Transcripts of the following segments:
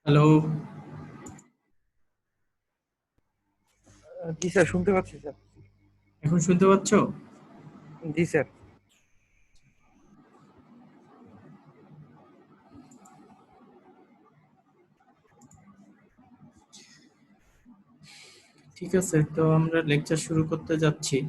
Hello. জি sir, শুনতে পাচ্ছি sir. এখন শুনতে পাচ্ছ? জি স্যার। ঠিক আছে, তো আমরা লেকচার শুরু করতে যাচ্ছি।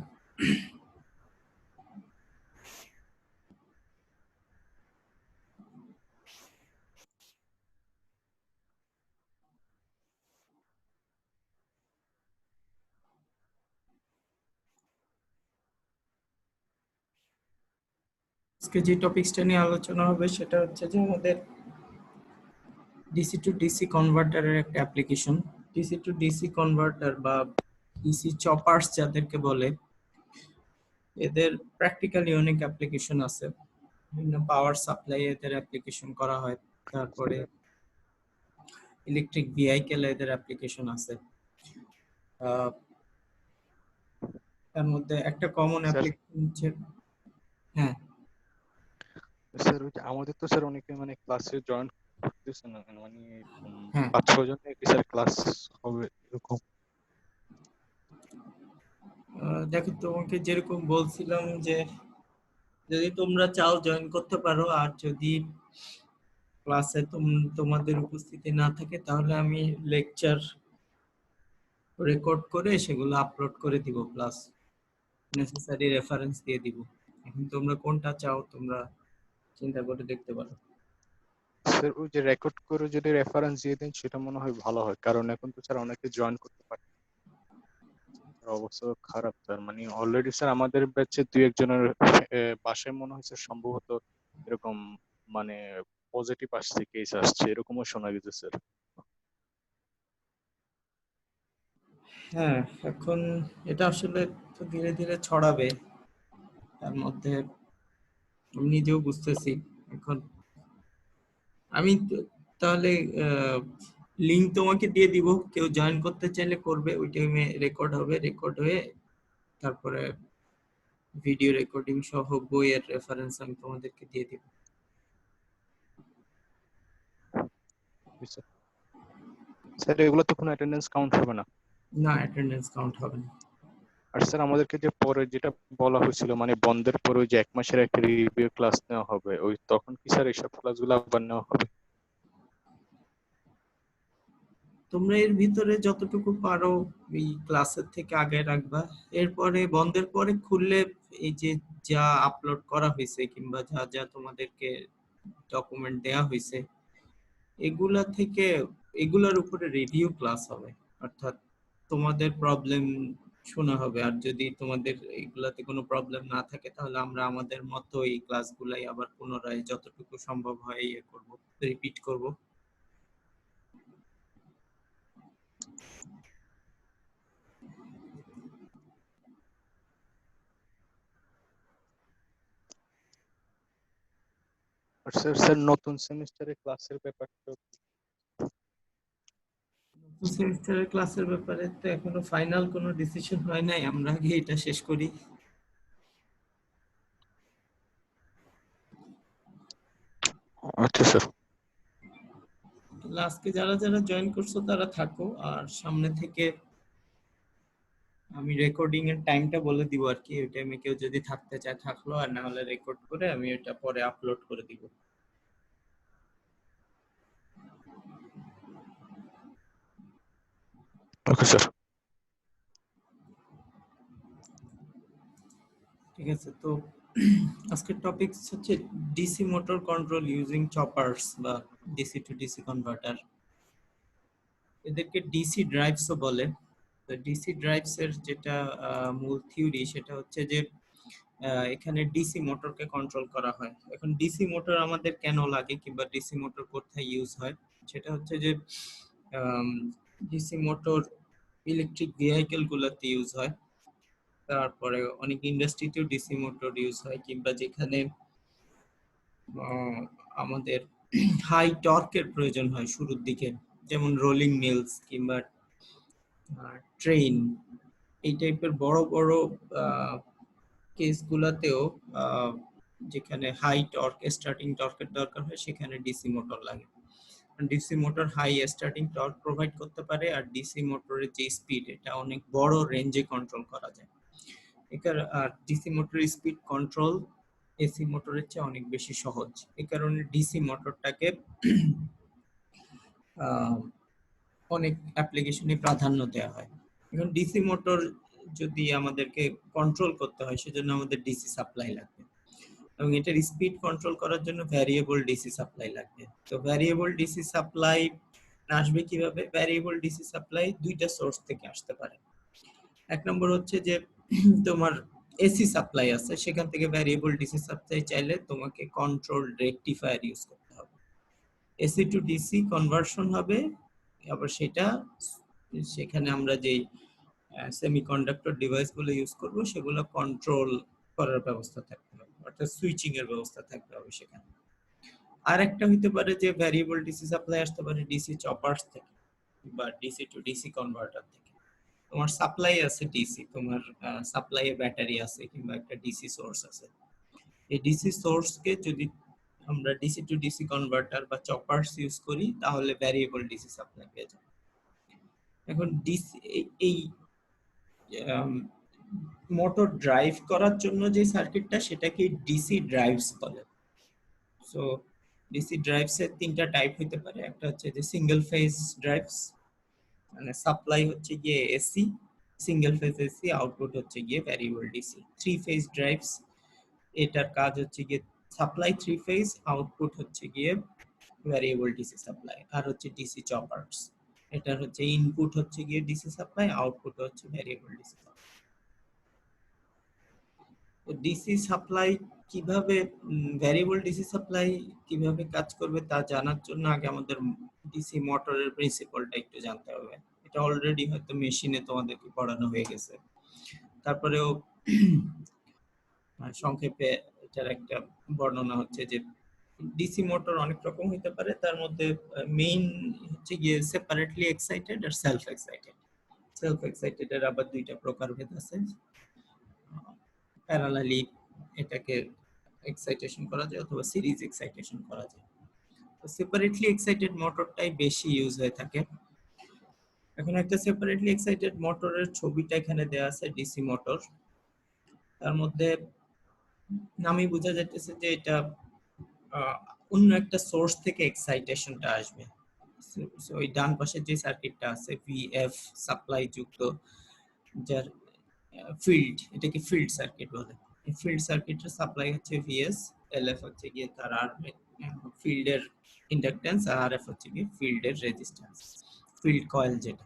আজকে যে টপিকসটা নিয়ে আলোচনা হবে সেটা হচ্ছে যে আমাদের ডিসি টু ডিসি কনভার্টারের একটা application. DC to DC converter বা ডিসি চপার্স যাদেরকে বলে, এদের প্র্যাকটিক্যালি অনেক অ্যাপ্লিকেশন আছে। বিভিন্ন পাওয়ার সাপ্লাই এদের অ্যাপ্লিকেশন করা হয়, তারপরে ইলেকট্রিক ভেহিকেল এদের অ্যাপ্লিকেশন আছে। আহ, তার মধ্যে একটা কমন স্যার অ্যাপ্লিকেশন হচ্ছে, হ্যাঁ স্যার ওই যে আমাদের তো স্যার অনেকে মানে ক্লাসে জয়েন করতেছে না, মানে হ্যাঁ 5-6 জন নাকি স্যার ক্লাস হবে এরকম। দেখো, তোমাকে যেরকম বলছিলাম যে যদি তোমরা চাও জয়েন করতে পারো, আর যদি ক্লাসে তোমাদের উপস্থিতি না থাকে তাহলে আমি লেকচার রেকর্ড করে সেগুলো আপলোড করে দিব, প্লাস নেসেসারি রেফারেন্স দিয়ে দিব। এখন তোমরা কোনটা চাও তোমরা চিন্তা করে দেখতে পারো। স্যার ওই যে রেকর্ড করে যদি রেফারেন্স দিয়ে দেন সেটা মনে হয় ভালো হয়, কারণ এখন তো স্যার অনেকে জয়েন করতে পারে। স্যার অবশ্য খারাপ স্যার, মানে অলরেডি স্যার আমাদের ব্যাচে দুই একজনের বাসায় মনে হয় স্যার সম্ভবত এরকম মানে পজিটিভ আসছে, কেস আসছে, এরকমও শোনা গেছে স্যার। হ্যাঁ, এখন এটা আসলে তো ধীরে ধীরে ছড়াবে। তার মধ্যে আমি নিজেও বুঝতেছি। এখন আমি তাহলে লিংক তোমাকে দিয়ে দিব, কেউ জয়েন করতে চাইলে করবে, ওই টাইমে রেকর্ড হবে, রেকর্ড হয়ে তারপরে ভিডিও রেকর্ডিং সহ বইয়ের রেফারেন্স আমি তোমাদেরকে দিয়ে দিব। স্যার এগুলো তো কোনো অ্যাটেন্ডেন্স কাউন্ট হবে না? না, অ্যাটেন্ডেন্স কাউন্ট হবে না। আর স্যার আমাদেরকে যে পরে যেটা বলা হয়েছিল, মানে বন্ধের পরে ওই যে 1 মাসের একটা রিভিউ ক্লাস নেওয়া হবে, ওই তখন কি স্যার এইসব ক্লাসগুলো আবার নেওয়া হবে? তোমরা এর ভিতরে যতটুকু পারো এই ক্লাসের থেকে আগে রাখবা। এরপরে বন্ধের পরে খুললে এই যে যা আপলোড করা হয়েছে কিংবা যা যা তোমাদেরকে ডকুমেন্ট দেয়া হয়েছে, এগুলা থেকে এগুলার উপরে রিভিউ ক্লাস হবে। অর্থাৎ তোমাদের প্রবলেম শোনা হবে, আর যদি তোমাদের এগুলাতে কোনো প্রবলেম না থাকে তাহলে আমরা আমাদের মতো এই ক্লাসগুলাই আবার পুনরায় যতটুকু সম্ভব হয় ইয়ে করব, রিপিট করব। আর স্যার স্যার নতুন সেমিস্টারে ক্লাসের ব্যাপারটা সেমিস্টারের ক্লাসের ব্যাপারে তো এখনো ফাইনাল কোনো ডিসিশন হয় নাই, আমরা আগে এটা শেষ করি। আচ্ছা স্যার। আজকে যারা যারা জয়েন করছো তারা থাকো, আর সামনে থেকে আমি রেকর্ডিং এর টাইমটা বলে দিব আর কি। ওই টাইমে কেউ যদি থাকতে চায় থাকলো, আর না হলে রেকর্ড করে আমি এটা পরে আপলোড করে দিব। Okay sir. ঠিক আছে, তো আজকের টপিক হচ্ছে ডিসি মোটর কন্ট্রোল ইউজিং চপার্স বা ডিসি টু ডিসি কনভার্টার। এদেরকে ডিসি ড্রাইভসও বলে। তো ডিসি ড্রাইভস এর যেটা মূল থিওরি সেটা হচ্ছে যে এখানে ডিসি মোটরকে কন্ট্রোল করা হয়। এখন ডিসি মোটর আমাদের কেন লাগে কিংবা ডিসি মোটর কোথায় ইউজ হয়, সেটা হচ্ছে যে ডিসি মোটর ইলেকট্রিক ভেহিকেল গুলোতে ইউজ হয়। তারপরে অনেক ইন্ডাস্ট্রিতেও ডিসি মোটর ইউজ হয়, কিংবা যেখানে আহ, আমাদের হাই টর্কের প্রয়োজন হয় শুরুর দিকে, যেমন রোলিং মিলস কিংবা ট্রেন, এই টাইপের বড় বড় কেসগুলোতেও যেখানে হাই টর্ক স্টার্টিং টর্কের দরকার হয় সেখানে ডিসি মোটর লাগে। DC motor high starting torque provide করতে পারে, আর ডিসি মোটরের যে স্পিড এটা অনেক বড় রেঞ্জে কন্ট্রোল করা যায়। আর ডিসি মোটরের স্পিড কন্ট্রোল এসি মোটরের চেয়ে অনেক বেশি সহজ। এই কারণে ডিসি মোটরটাকে অনেক অ্যাপ্লিকেশনে প্রাধান্য দেওয়া হয়। এখন ডিসি মোটর যদি আমাদেরকে কন্ট্রোল করতে হয় সেজন্য আমাদের ডিসি সাপ্লাই লাগবে, এবং এটার স্পিড কন্ট্রোল করার জন্য ভ্যারিয়েবল ডিসি সাপ্লাই লাগবে। তো ভ্যারিয়েবল ডিসি সাপ্লাই আসবে কিভাবে? ভ্যারিয়েবল ডিসি সাপ্লাই দুইটা সোর্স থেকে আসতে পারে। এক নম্বর হচ্ছে যে তোমার এসি সাপ্লাই আছে, সেখান থেকে ভ্যারিয়েবল ডিসি সাপ্লাই চাইলে তোমাকে কন্ট্রোল রেকটিফায়ার ইউজ করতে হবে। এসি টু ডিসি কনভার্সন হবে, আবার সেখানে আমরা যেই সেমিকন্ডাক্টর ডিভাইসগুলো ইউজ করব সেগুলো কন্ট্রোল করার ব্যবস্থা থাকতে হবে, অর্থাৎ সুইচিং এর ব্যবস্থা থাকতে হবে সেখানে। আর একটা হতে পারে যে ভ্যারিয়েবল ডিসি সাপ্লাই আসতে পারে ডিসি চপার্স থেকে বা ডিসি টু ডিসি কনভার্টার থেকে। তোমার সাপ্লাই আছে ডিসি, তোমার সাপ্লাইয়ে ব্যাটারি আছে কিংবা একটা ডিসি সোর্স আছে। এই ডিসি সোর্সকে যদি আমরা ডিসি টু ডিসি কনভার্টার বা চপার্স ইউজ করি তাহলে ভ্যারিয়েবল ডিসি সাপ্লাই পেয়ে যাবে। এখন ডিসি এই মোটর ড্রাইভ করার জন্য যে সার্কিটটা সেটাকে ডিসি ড্রাইভস বলে। সো ডিসি ড্রাইভস এর তিনটা টাইপ হতে পারে। একটা হচ্ছে যে সিঙ্গেল ফেজ ড্রাইভস, মানে সাপ্লাই হচ্ছে গিয়ে AC, single phase AC, output হচ্ছে গিয়ে variable DC. Three phase drives, এটার কাজ হচ্ছে গিয়ে সাপ্লাই থ্রি ফেজ, আউটপুট হচ্ছে গিয়ে ভ্যারিয়েবল ডিসি সাপ্লাই। আর হচ্ছে ডিসি চপার্স, এটার হচ্ছে ইনপুট হচ্ছে গিয়ে ডিসি সাপ্লাই, আউটপুট হচ্ছে variable DC supply. DC supply কিভাবে, ভ্যারিয়েবল ডিসি সাপ্লাই কিভাবে কাজ করবে তা জানার জন্য আগে আমাদের ডিসি মোটরের প্রিন্সিপালটা একটু জানতে হবে। এটা অলরেডি হয়তো মেশিনে তোমাদেরকে পড়ানো হয়ে গেছে, তারপরেও সংক্ষেপে এটার একটা বর্ণনা হচ্ছে যে ডিসি মোটর অনেক রকম হতে পারে, তার মধ্যে মেইন হচ্ছে গিয়ে সেপারেটলি এক্সাইটেড আর সেলফ এক্সাইটেড। সেলফ এক্সাইটেড এর আবার দুইটা প্রকারভেদ আছে। প্যারালালি এটাকে এক্সাইটেশন করা যায় অথবা সিরিজ এক্সাইটেশন করা যায়। তো সেপারেটলি এক্সাইটেড মোটরটাই বেশি ইউজ হয়ে থাকে। এখন একটা সেপারেটলি এক্সাইটেড মোটরের ছবিটা এখানে দেওয়া আছে, ডিসি মোটর। তার মধ্যে নামই বোঝা যাচ্ছে যে এটা অন্য একটা সোর্স থেকে এক্সাইটেশনটা আসবে। সো ওই ডান পাশে যে সার্কিটটা আছে ভিএফ সাপ্লাই যুক্ত, যার ফিল্ড, এটাকে ফিল্ড সার্কিট বলে। এই ফিল্ড সার্কিটের সাপ্লাই হচ্ছে ভিএস, এলএফ হচ্ছে গিয়ে তার ফিল্ডের ইন্ডাকটেন্স, আর আরএফ হচ্ছে গিয়ে ফিল্ডের রেজিস্ট্যান্স, ফিল্ড কয়েল যেটা।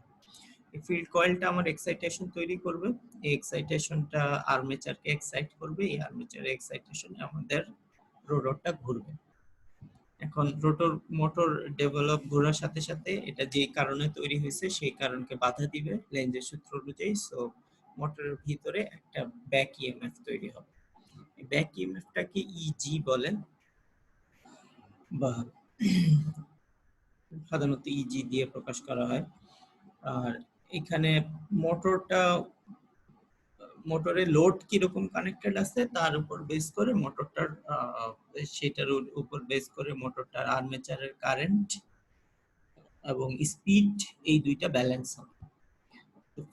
এই ফিল্ড কয়েলটা আমার এক্সাইটেশন তৈরি করবে, এই এক্সাইটেশনটা আর্মেচারকে এক্সাইট করবে, এই আর্মেচার এক্সাইটেশনে আমাদের রোটরটা ঘুরবে। এখন রোটর মোটর ডেভেলপ ঘোরার সাথে সাথে এটা যে কারণে তৈরি হয়েছে সেই কারণকে বাধা দিবে লেন্জের সূত্র অনুযায়ী। সো মোটরের ভিতরে একটা ব্যাক ইএমএফ তৈরি হবে। ব্যাক ইএমএফটাকে ইজি বলেন, বা সাধারণত ইজি দিয়ে প্রকাশ করা হয়। আর এখানে মোটরের লোড কিরকম কানেক্টেড আছে তার উপর বেস করে মোটরটার সেটার উপর বেস করে মোটরটার আর্মেচারের কারেন্ট এবং স্পিড, এই দুইটা ব্যালেন্স হবে।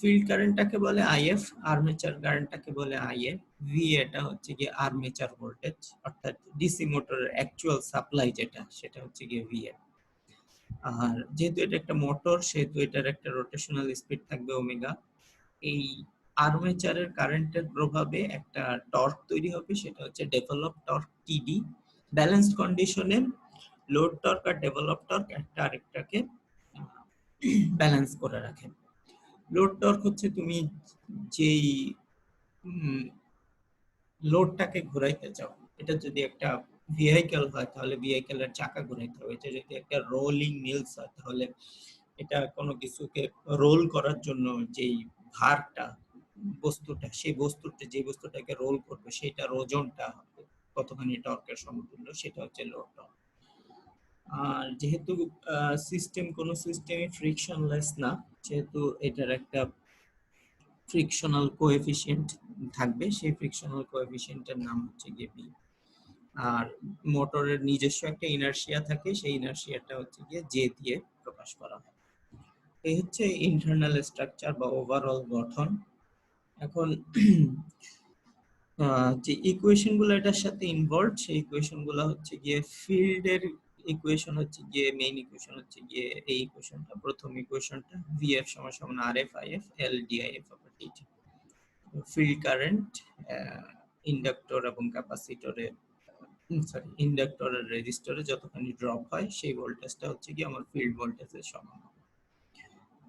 ফিল্ড কারেন্টটাকে বলে আইএফ, আর্মেচার কারেন্টটাকে বলে আইএ, ভি এটা হচ্ছে গিয়ে আর্মেচার ভোল্টেজ, অর্থাৎ ডিসি মোটরের অ্যাকচুয়াল সাপ্লাই যেটা সেটা হচ্ছে গিয়ে ভিএ। আর যেহেতু এটা একটা মোটর সেহেতু এটার একটা রোটেশনাল স্পিড থাকবে ওমেগা। এই আর্মেচারের কারেন্টের প্রভাবে একটা টর্ক তৈরি হবে, সেটা হচ্ছে ডেভেলপ টর্ক টিডি। ব্যালেন্সড কন্ডিশনে লোড টর্ক আর ডেভেলপ টর্ক একটা আরেকটাকে ব্যালেন্স করে রাখে। লোড টর্ক হচ্ছে তুমি যেই লোডটাকে ঘোরাইতে চাও, এটা যদি একটা ভেহিকল হয় তাহলে ভেহিকলের চাকা ঘোরাইতে হবে, এটা যদি একটা রোলিং মিলস হয় তাহলে এটা কোনো কিছুকে রোল করার জন্য যেই ভারটা বস্তুটা, সেই বস্তুটা যে বস্তুটাকে রোল করবে সেটার ওজনটা কতখানি টর্কের সমতুল্য, সেটা হচ্ছে লোড টর্ক। আর যেহেতু কোনো সিস্টেমই ফ্রিকশনলেস না, যেহেতু এটার একটা ফ্রিকশনাল কোএফিসিয়েন্ট থাকবে, সেই ফ্রিকশনাল কোএফিসিয়েন্টের নাম হচ্ছে গিয়ে বি। আর মোটরের নিজস্ব একটা ইনার্শিয়া থাকে, সেই ইনার্শিয়াটা হচ্ছে গিয়ে জে দিয়ে প্রকাশ করা হয়। এই হচ্ছে ইন্টারনাল স্ট্রাকচার বা ওভারঅল গঠন। এখন যে ইকুয়েশন গুলো এটার সাথে ইনভলভ, সেই ইকুয়েশন গুলো হচ্ছে গিয়ে ফিল্ডের ইকুয়েশন হচ্ছে গিয়ে মেইন ইকুয়েশন হচ্ছে গিয়ে এই ইকুয়েশনটা, প্রথম ইকুয়েশনটা ভিএফ সমান সমান RF IF L DIF of DT. Field current inductor এবং ক্যাপাসিটরে, সরি, ইন্ডাক্টর আর রেজিস্টরে যতখানি ড্রপ হয় সেই ভোল্টেজটা হচ্ছে গিয়ে আমার ফিল্ড ভোল্টেজের সমান।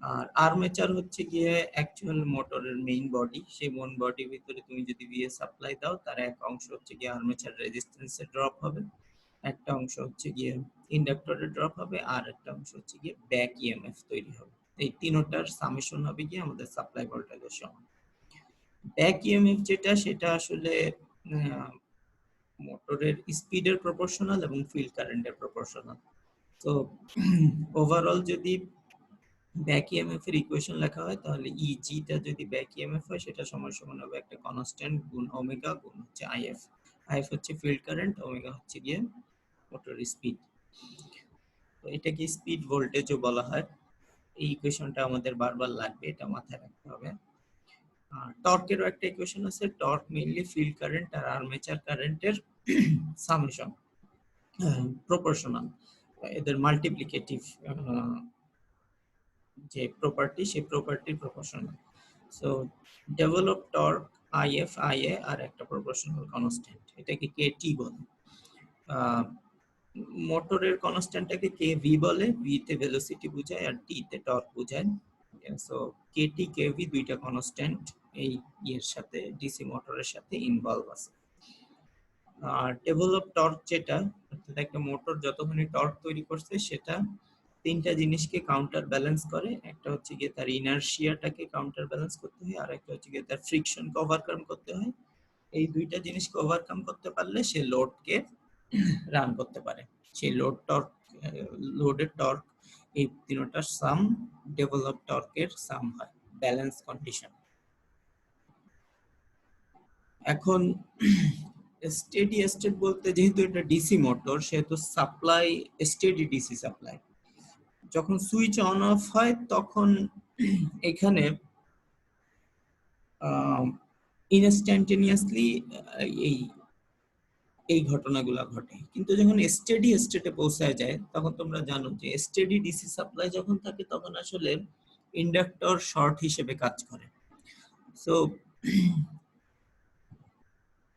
আর আর্মেচার হচ্ছে গিয়ে অ্যাকচুয়াল মোটরের মেইন বডি, সেই মেইন বডির ভিতরে তুমি যদি ভিএ সাপ্লাই দাও, তার এক অংশ হচ্ছে গিয়ে আর্মেচার রেজিস্ট্যান্সে ড্রপ হবে, একটা অংশ হচ্ছে গিয়ে ইন্ডাক্টরে ড্রপ হবে, আর একটা অংশ হচ্ছে গিয়ে ব্যাক ইএমএফ তৈরি হবে। এই তিনটার সামেশন হবে গিয়ে আমাদের সাপ্লাই ভোল্টেজের সমান। ব্যাক ইএমএফ যেটা, সেটা আসলে মোটরের স্পিডের প্রপোর্শনাল এবং ফিল্ড কারেন্টের প্রপোর্শনাল। তো ওভারঅল যদি ব্যাক ইএমএফ এর ইকুয়েশন লেখা হয়, তাহলে ইজি টা যদি ব্যাক ইএমএফ হয়, সেটা সমান সমান হবে একটা কনস্ট্যান্ট গুণ ওমেগা গুণ হচ্ছে আইএফ। আইএফ হচ্ছে ফিল্ড কারেন্ট, ওমেগা হচ্ছে গিয়ে মোটরের স্পিড। তো এটাকে স্পিড ভোল্টেজও বলা হয়। এই ইকুয়েশনটা আমাদের বারবার লাগবে, এটা মাথায় রাখতে হবে। আর টর্কেরও একটা ইকুয়েশন আছে, টর্ক মেইনলি ফিল্ড কারেন্ট আর আর্মেচার কারেন্টের সামেশন, প্রপোর্শনাল, এদের মাল্টিপ্লিকেটিভ যে প্রপার্টি, সেই প্রপার্টির proportional. So develop torque I F I A আর একটা প্রপোর্শনাল কনস্ট্যান্ট, এটাকে কেটি বলে। মোটরের কনস্ট্যান্টটাকে কে ভি বলে, ভি তে ভেলোসিটি বোঝায় আর টি তে টর্ক বোঝায়। সো কেটি কেভি দুইটা কনস্ট্যান্ট এই এর সাথে, ডিসি মোটরের সাথে ইনভলভ আছে। আর ডেভেলপ টর্ক যেটা, অর্থাৎ একটা মোটর যতখানি টর্ক তৈরি করছে সেটা তিনটা জিনিসকে কাউন্টার ব্যালেন্স করে। একটা হচ্ছে গিয়ে তার ইনার্শিয়াটাকে কাউন্টার ব্যালেন্স করতে হয়, আর একটা হচ্ছে গিয়ে তার ফ্রিকশনকে ওভারকাম করতে হয়। এই দুইটা জিনিসকে ওভারকাম করতে পারলে সে লোডকে রান করতে পারে। সেই লোড টর্ক, লোডের টর্ক, এই তিনটার সাম ডেভেলপ টর্কের সাম হয় ব্যালেন্স কন্ডিশন। এখন স্টেডি স্টেট বলতে, যেহেতু এটা ডিসি মোটর, সেহেতু সাপ্লাই স্টেডি ডিসি সাপ্লাই। যখন সুইচ অন অফ হয় তখন এখানে ইনস্ট্যান্টেনিয়াসলি এই এই ঘটনাগুলো ঘটে। কিন্তু যখন স্টেডি স্টেটে পৌঁছায় যায়, তখন তোমরা জানো যে স্টেডি ডিসি সাপ্লাই যখন থাকে, তখন আসলে ইন্ডাক্টর শর্ট হিসেবে কাজ করে। সো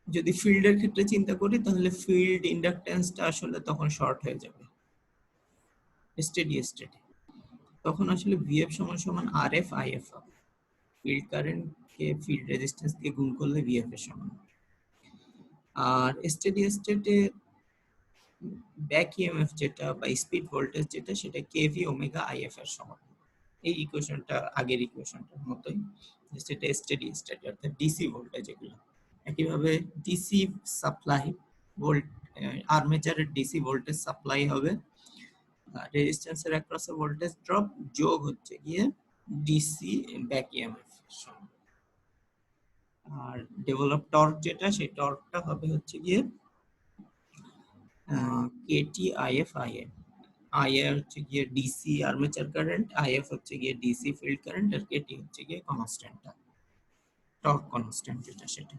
যদি ফিল্ডের ক্ষেত্রে চিন্তা করি, তাহলে ফিল্ড ইন্ডাকটেন্সটা আসলে তখন শর্ট হয়ে যাবে স্টেডি স্টেটে। তখন আসলে ভিএফ সমান সমান আরএফ আইএফ হবে। ফিল্ড কারেন্ট কে ফিল্ড রেজিস্ট্যান্স দিয়ে গুণ করলে ভিএফ এর সমান। আর স্টেডি স্টেটে ব্যাক ইএমএফ যেটা বা স্পিড ভোল্টেজ যেটা, সেটা কেভি ওমেগা আইএফ এর সমান। এই ইকুয়েশনটা আগের ইকুয়েশনটার মতোই, যেটা স্টেডি স্টেট অর্থাৎ ডিসি ভোল্টেজ এগুলো। একইভাবে ডিসি সাপ্লাই ভোল্ট, আর্মেচারের ডিসি ভোল্টেজ সাপ্লাই হবে রেজিস্ট্যান্সের অ্যাক্রসে ভোল্টেজ ড্রপ যোগ হচ্ছে গিয়ে ডিসি ব্যাক ইএমএফ এর সমান। আর ডেভেলপ টর্ক যেটা, সেই টর্কটা হবে হচ্ছে গিয়ে কেটি আইএফ আইএ। আইএ হচ্ছে গিয়ে ডিসি আর্মেচার কারেন্ট, আইএফ হচ্ছে গিয়ে ডিসি ফিল্ড কারেন্ট, আর কেটি হচ্ছে গিয়ে কনস্ট্যান্টটা, টর্ক কনস্ট্যান্ট যেটা, সেটা।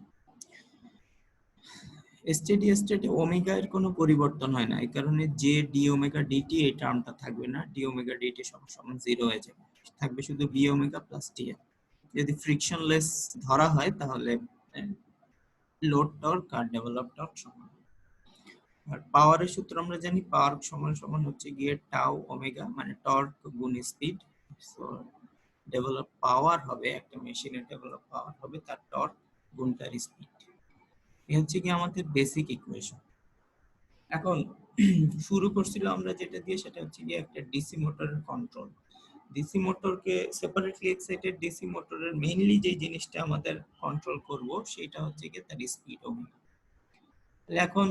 স্টেডি স্টেটে ওমেগা এর কোনো পরিবর্তন হয় না, এই কারণে যে ডি ওমেগা ডিটি এই টার্মটা থাকবে না, ডি ওমেগা ডিটি সমান সমান 0 হয়ে যাবে, থাকবে শুধু বি ওমেগা প্লাস টি। যদি ফ্রিকশনলেস ধরা হয়, তাহলে লোড টর্ক আর ডেভেলপ টর্ক সমান। আর পাওয়ারের সূত্র আমরা জানি, পাওয়ার সমান সমান হচ্ছে গিয়ে টাউ ওমেগা, মানে টর্ক গুণ স্পিড। সো ডেভেলপ পাওয়ার হবে, একটা মেশিনের ডেভেলপ পাওয়ার হবে তার টর্ক গুণ তার স্পিড। এই হচ্ছে কি আমাদের বেসিক ইকুয়েশন। এখন শুরু করছিল আমরা যেটা দিয়ে, সেটা হচ্ছে গিয়ে একটা ডিসি মোটরের কন্ট্রোল। ডিসি মোটরকে সেপারেটলি এক্সাইটেড ডিসি মোটরের মেইনলি যে জিনিসটা আমাদের কন্ট্রোল করব, সেটা হচ্ছে গিয়ে তার স্পিড ওমেগা। এখন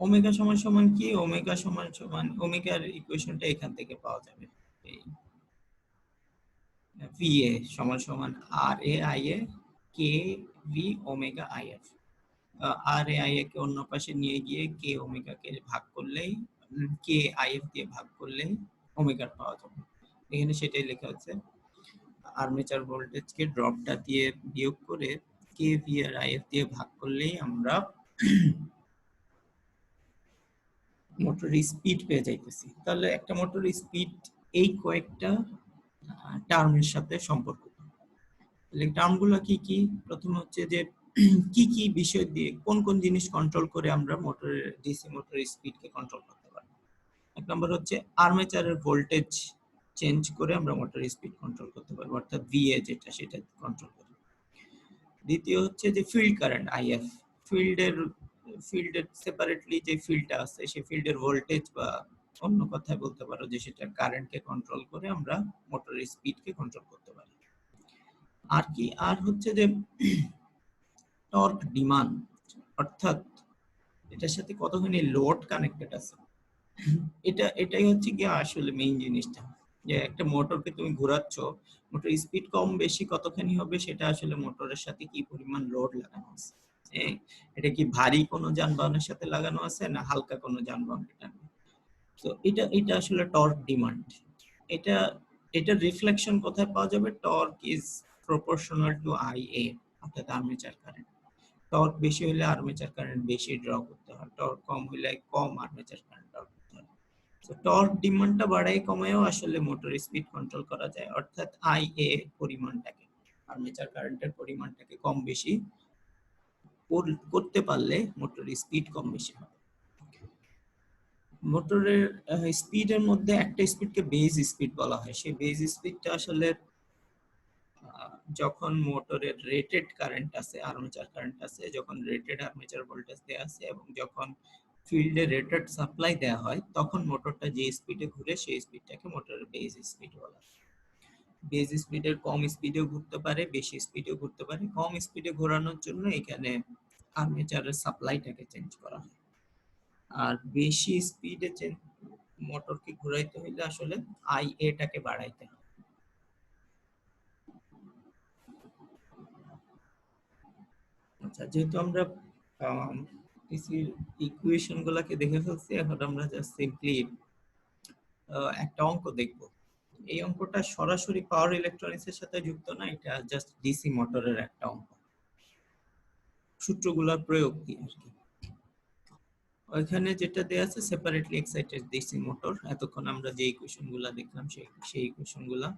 ওমেগা সমান সমান কি, ওমেগা সমান সমান, ওমেগার ইকুয়েশনটা এখান থেকে পাওয়া যাবে। এই ভিএ সমান সমান R A I A K V omega I F. R A I A কে অন্য পাশে নিয়ে গিয়ে কে ওমেগা কে ভাগ করলেই কে আই এফ দিয়ে ভাগ করলেই ওমেগার পাওয়া যাবে। এখানে সেটাই লেখা আছে, আর্মেচার ভোল্টেজকে ড্রপটা দিয়ে বিয়োগ করে K V R I F দিয়ে ভাগ করলেই আমরা মোটরের স্পিড পেয়ে যাইতেছি। তাহলে একটা মোটরের স্পিড এই কয়েকটা টার্মের সাথে সম্পর্কিত। তাহলে টার্মগুলো কি কি? প্রথমে হচ্ছে যে কি কি বিষয় দিয়ে কোন কোন জিনিস কন্ট্রোল করে আমরা মোটরের ডিসি মোটরের স্পিডকে কন্ট্রোল করতে পারি। এক নম্বর হচ্ছে আর্মেচারের ভোল্টেজ চেঞ্জ করে আমরা মোটরের স্পিড কন্ট্রোল করতে পারবো, অর্থাৎ ভিএ যেটা সেটা কন্ট্রোল করি। দ্বিতীয় হচ্ছে যে ফিল্ড কারেন্ট আইএফ, ফিল্ডের সেপারেটলি যে ফিল্ডটা আছে সেই ফিল্ডের ভোল্টেজ বা অন্য কথায় বলতে পারো যে সেটা কারেন্টকে কন্ট্রোল করে আমরা মোটরের স্পিডকে কন্ট্রোল করতে পারি। আর কি? আর হচ্ছে যে টর্ক ডিমান্ড, অর্থাৎ এটার সাথে কতখানি লোড কানেক্টেড আছে, এটাই হচ্ছে কি আসলে মেইন জিনিসটা। যে একটা মোটরকে তুমি ঘোরাচ্ছ, মোটর স্পিড কম বেশি কতখানি হবে সেটা আসলে মোটরের সাথে কি পরিমাণ লোড লাগানো আছে। এটা কি ভারী কোনো যানবাহনের সাথে লাগানো আছে না হালকা কোনো যানবাহন? তো এটা আসলে টর্ক ডিমান্ড। এটা এটা রিফ্লেকশন কোথায় পাওয়া যাবে? Torque is proportional to IA, অর্থাৎ আর্মেচার কারেন্ট। টর্ক বেশি হলে আর্মেচার কারেন্ট বেশি ড্র করতে হয়, টর্ক কম হলে কম আর্মেচার কারেন্ট ড্র করতে হয়। তো টর্ক ডিমান্ডটা বাড়াই কমায়ও আসলে মোটর স্পিড কন্ট্রোল করা যায়, অর্থাৎ আইএ পরিমাণটাকে, আর্মেচার কারেন্টের পরিমাণটাকে কম বেশি করতে পারলে মোটর স্পিড কম বেশি হয়। মোটরের স্পিডের মধ্যে একটা স্পিডকে বেজ স্পিড বলা হয়। সেই বেজ স্পিডটা আসলে যখন মোটরের রেটেড কারেন্ট আছে, আর্মেচার কারেন্ট আছে, যখন রেটেড আর্মেচার ভোল্টেজ দেয়া আছে এবং যখন ফিল্ডে রেটেড সাপ্লাই দেয়া হয়, তখন মোটরটা যে স্পিডে ঘুরে সেই স্পিডটাকে মোটরের বেজ স্পিড বলা হয়। বেজ স্পিডের কম স্পিডেও ঘুরতে পারে, বেশি স্পিডেও ঘুরতে পারে। কম স্পিডে ঘোরানোর জন্য এখানে আর্মেচারের সাপ্লাইটাকে চেঞ্জ করা হয়, আর বেশি স্পিডে মোটরকে ঘুরাইতে হইলে আসলে আইএটাকে বাড়াইতে হয়। আচ্ছা, যেহেতু আমরা ডিসির ইকুয়েশন গুলাকে দেখে ফেলছি, এখন আমরা জাস্ট সিম্পলি একটা অঙ্ক দেখব। এই অঙ্কটা সরাসরি পাওয়ার ইলেকট্রনিক্স এর সাথে যুক্ত না, এটা জাস্ট ডিসি মোটরের একটা অঙ্ক, সূত্রগুলোর প্রয়োগ দিয়ে আর কি। ওইখানে যেটা দেয়া আছে সেপারেটলি এক্সাইটেড ডিসি মোটর, এতক্ষণ আমরা যে ইকুয়েশন গুলা দেখলাম সেই ইকুয়েশন গুলা।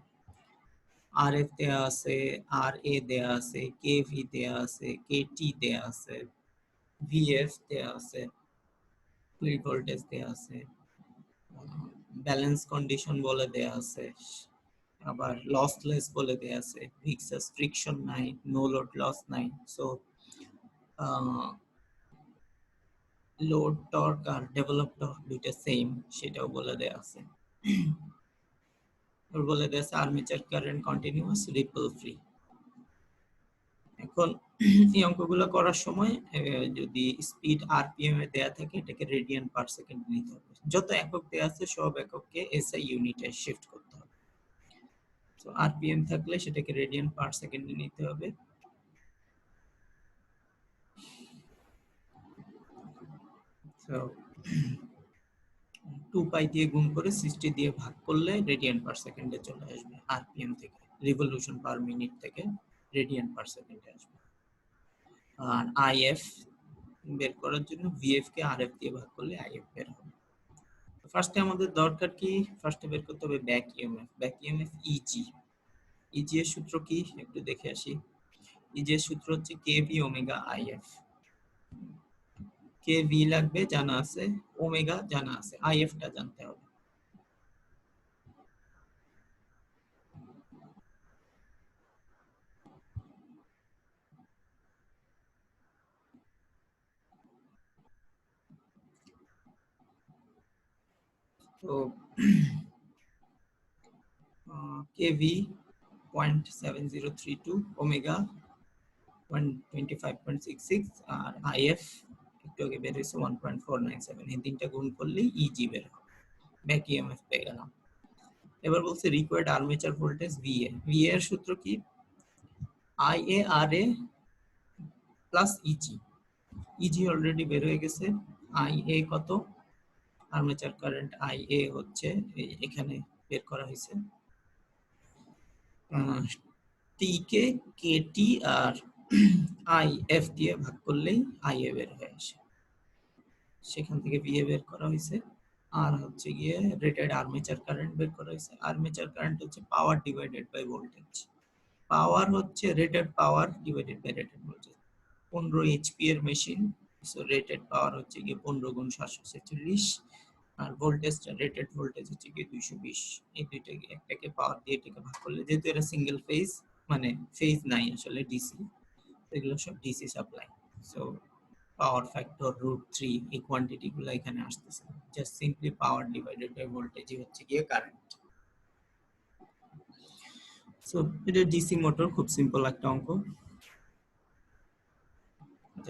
আরএফ দেয়া আছে, আর এ দেয়া আছে, কেভি দেয়া আছে, কেটি দেয়া আছে, ভিএফ দেয়া আছে, ফিল্ড ভোল্টেজ দেয়া আছে, ব্যালেন্স কন্ডিশন বলে দেয়া আছে, আবার লসলেস বলে দেয়া আছে, ভিসকাস ফ্রিকশন নাই, নো লোড লস নাই। সো লোড টর্ক আর ডেভেলপ টর্ক দুইটা সেম, সেটাও বলে দেয়া আছে। বলে দেয়া আছে armature current continuous ripple free. এখন এই অঙ্কগুলো করার সময় যদি স্পিড আরপিএম এ দেয়া থাকে, এটাকে রেডিয়ান পার সেকেন্ড নিতে হবে। যত একক দেয়া আছে সব এককে এসআই ইউনিটে শিফট করতে হবে। তো আরপিএম থাকলে সেটাকে রেডিয়ান পার সেকেন্ডে নিতে হবে। সো 2 পাই দিয়ে গুণ করে 60 দিয়ে ভাগ করলে রেডিয়ান পার সেকেন্ডে চলে আসবে আরপিএম থেকে, রিভলিউশন পার মিনিট থেকে রেডিয়ান পার সেকেন্ডে আসবে। আর আইএফ বের করার জন্য ভিএফ কে আরএফ দিয়ে ভাগ করলে আইএফ বের হবে। ফার্স্টে আমাদের দরকার কি? ফার্স্টে বের করতে হবে back EMF. Back EMF easy. Easy এর সূত্র কি একটু দেখে আসি। ইজি এর সূত্র হচ্ছে কেভি ওমেগা আইএফ। কেভি লাগবে জানা আছে, ওমেগা জানা আছে, আইএফ টা জানতে হবে। তো কেভি 0.7032, ওমেগা 125.66 আর আইএফ একটু আগে বের হয়েছে 1.497। এই তিনটা গুণ করলেই ইজি বের হবে। ব্যাক ইএমএফ পেয়ে গেলাম। এবার বলছে required armature voltage VA. VA এর সূত্র কি? IA R A plus EG. EG already বের হয়ে গেছে। IA কত, আর্মেচার কারেন্ট IA হচ্ছে এখানে বের করা হয়েছে। টি কে কেটি আর আইএফ দিয়ে ভাগ করলেই IA বের হয়ে আসে, সেখান থেকে VA বের করা হয়েছে। আর হচ্ছে গিয়ে রেটেড আর্মেচার কারেন্ট বের করা হয়েছে। আর্মেচার কারেন্ট হচ্ছে power divided by voltage. Power হচ্ছে rated power divided by rated voltage. 15 HP এর মেশিন, সো রেটেড পাওয়ার হচ্ছে গিয়ে 15 গুণ 746, আর ভোল্টেজটা রেটেড ভোল্টেজ হচ্ছে গিয়ে 220। এই দুইটাকে একটাকে পাওয়ার দিয়ে এটাকে ভাগ করলে, যেহেতু এটা সিঙ্গেল ফেজ, মানে ফেজ নাই আসলে ডিসি, এগুলো সব DC supply, so power factor √3 এই কোয়ান্টিটি গুলো এখানে আসতেছে। Just simply power divided by ভোল্টেজই হচ্ছে গিয়ে কারেন্ট। সো এটা ডিসি মোটর, খুব সিম্পল একটা অঙ্ক।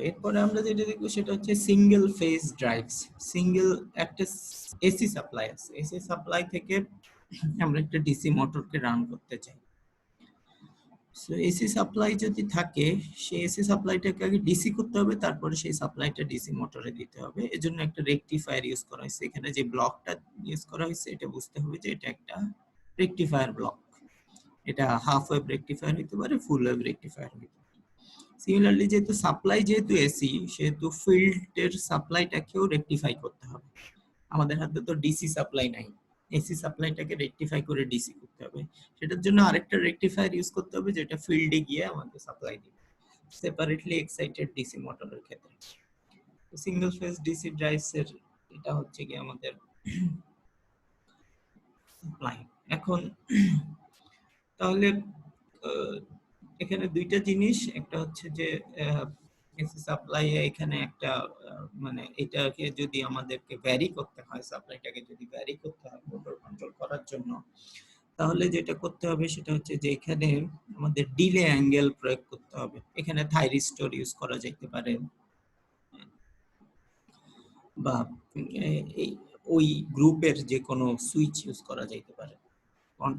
এরপরে আমরা যেটা দেখবো সেটা হচ্ছে সিঙ্গেল ফেজ ড্রাইভস। সিঙ্গেল একটা এসি সাপ্লাই আছে, এসি সাপ্লাই থেকে আমরা একটা ডিসি মোটরকে রান করতে চাই। সো এসি সাপ্লাই যদি থাকে, সেই এসি সাপ্লাইটাকে আগে ডিসি করতে হবে, তারপরে সেই সাপ্লাইটা ডিসি মোটরে দিতে হবে। এজন্য একটা রেকটিফায়ার ইউজ করা হয়েছে। এখানে যে ব্লকটা ইউজ করা হয়েছে এটা বুঝতে হবে যে এটা একটা রেকটিফায়ার ব্লক। এটা হাফ ওয়েভ রেকটিফায়ার হতে পারে, ফুল ওয়েভ রেকটিফায়ার হতে পারে। সিমিলারলি যেহেতু সাপ্লাই যেহেতু এসি, সেহেতু ফিল্ডের সাপ্লাইটাকেও রেকটিফাই করতে হবে। আমাদের হাতে তো ডিসি সাপ্লাই নাই, এসি সাপ্লাইটাকে রেকটিফাই করে ডিসি করতে হবে। সেটার জন্য আরেকটা রেকটিফায়ার ইউজ করতে হবে, যেটা ফিল্ডে গিয়ে আমাদের সাপ্লাই দিবে সেপারেটলি এক্সাইটেড ডিসি মোটরের ক্ষেত্রে। সিঙ্গেল ফেজ ডিসি ড্রাইভস এর এটা হচ্ছে কি আমাদের সাপ্লাই। এখন তাহলে এখানে দুইটা জিনিস, একটা হচ্ছে যে এসি সাপ্লাই এখানে একটা মানে এটাকে যদি আমাদেরকে ভ্যারি করতে হয়, সাপ্লাইটাকে যদি ভ্যারি করতে হয় মোটর কন্ট্রোল করার জন্য, তাহলে যেটা করতে হবে সেটা হচ্ছে যে এখানে আমাদের ডিলে অ্যাঙ্গেল প্রয়োগ করতে হবে। এখানে থাইরিস্টর ইউজ করা যেতে পারে, বা এই ওই গ্রুপের যে কোনো সুইচ ইউজ করা যেতে পারে,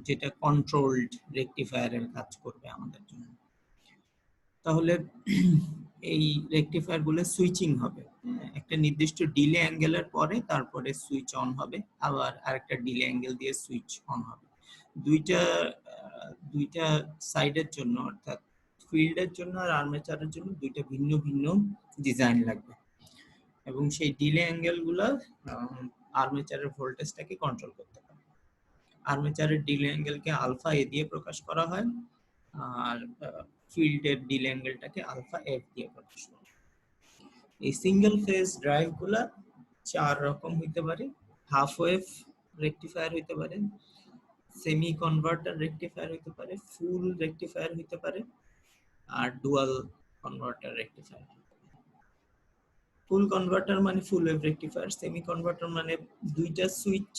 যেটা কন্ট্রোলড রেকটিফায়ারের কাজ করবে আমাদের জন্য। তাহলে এই রেকটিফায়ার গুলো সুইচিং হবে, একটা নির্দিষ্ট ডিলে অ্যাঙ্গেলের পরে তারপরে সুইচ অন হবে, আবার আরেকটা ডিলে অ্যাঙ্গেল দিয়ে সুইচ অন হবে। দুইটা সাইডের জন্য, অর্থাৎ ফিল্ডের জন্য আর আর্মেচারের জন্য দুইটা ভিন্ন ভিন্ন ডিজাইন লাগবে, এবং সেই ডিলে অ্যাঙ্গেল গুলা আর্মেচারের ভোল্টেজটাকে কন্ট্রোল করতে পারে। আর্মেচারের ডিলে অ্যাঙ্গেলকে আলফা এ দিয়ে প্রকাশ করা হয়, আর ফিল্ডের ডিলে অ্যাঙ্গেলটাকে আলফা এফ দিয়ে প্রকাশ করা হয়। এই সিঙ্গেল ফেজ ড্রাইভ গুলা 4 রকম হইতে পারে। হাফ ওয়েভ রেকটিফায়ার হইতে পারে, সেমি কনভার্টার রেকটিফায়ার হইতে পারে, ফুল রেকটিফায়ার হইতে পারে, আর ডুয়াল কনভার্টার রেকটিফায়ার। ফুল কনভার্টার মানে ফুল ওয়েভ রেকটিফায়ার, সেমি কনভার্টার মানে দুইটা সুইচ